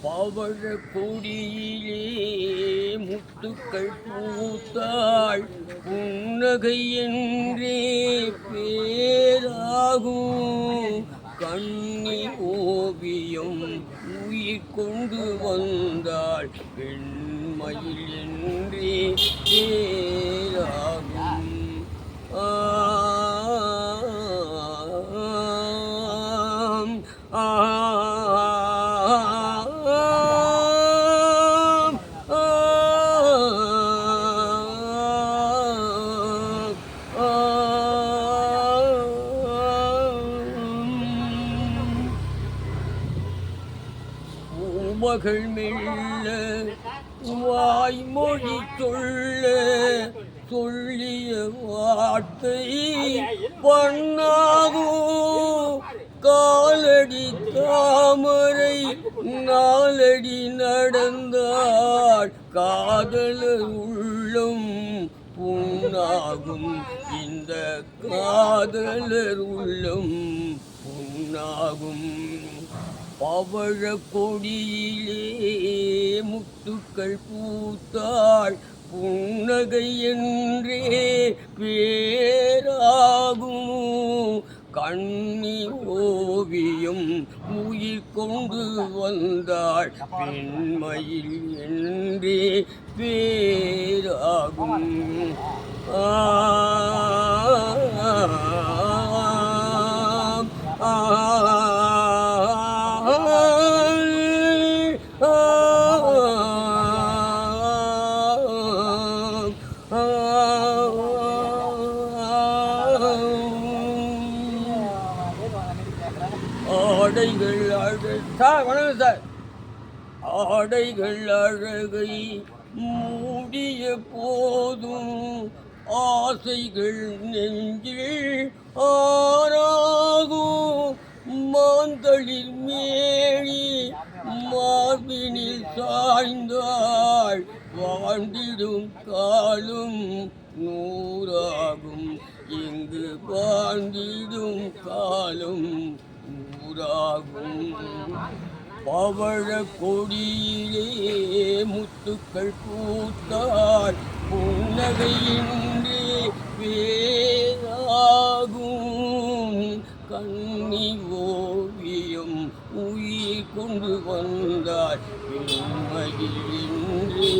பவழ கொடியிலே முத்துக்கள் பூத்தாள் புன்னகை என்றே பேராகும் கண்ணி ஓவியம் உயிர் கொண்டு வந்தாள் பெண்மயில் என்றே பேராகும். மகள் மெல்ல வாய்மொழி சொல்லிய வார்த்தை பண்ணாகும் காலடி தாமரை நாலடி நடந்தாள் காதலர் உள்ளம் புண்ணாகும் இந்த காதலர் உள்ளம் புண்ணாகும். பவழ கொடியிலே முத்துக்கள் பூத்தாள் புன்னகை என்றே பேராகும் கண்ணி ஓவியம் உயிர் கொண்டு வந்தாள் பெண்மயில் என்றே பேராகும். ஆடைகள் வணக்கம் சார். ஆடைகள் அழகை மூடிய போதும் ஆசைகள் நெஞ்சில் ஆறாகும் மாந்தளிர் மேனி மார்பினில் சாய்ந்தாள் வாழ்ந்திடும் காலும் நூறாகும் இங்கு வாழ்ந்திடும் காலும் நூறாகும். பவழ கொடியிலே முத்துக்கள் பூத்தாள் புன்னகையின்றி வேறாகும் கண்ணி ஓவியம் உயிர் கொண்டு வந்தாள் பெண்மயில் இன்றி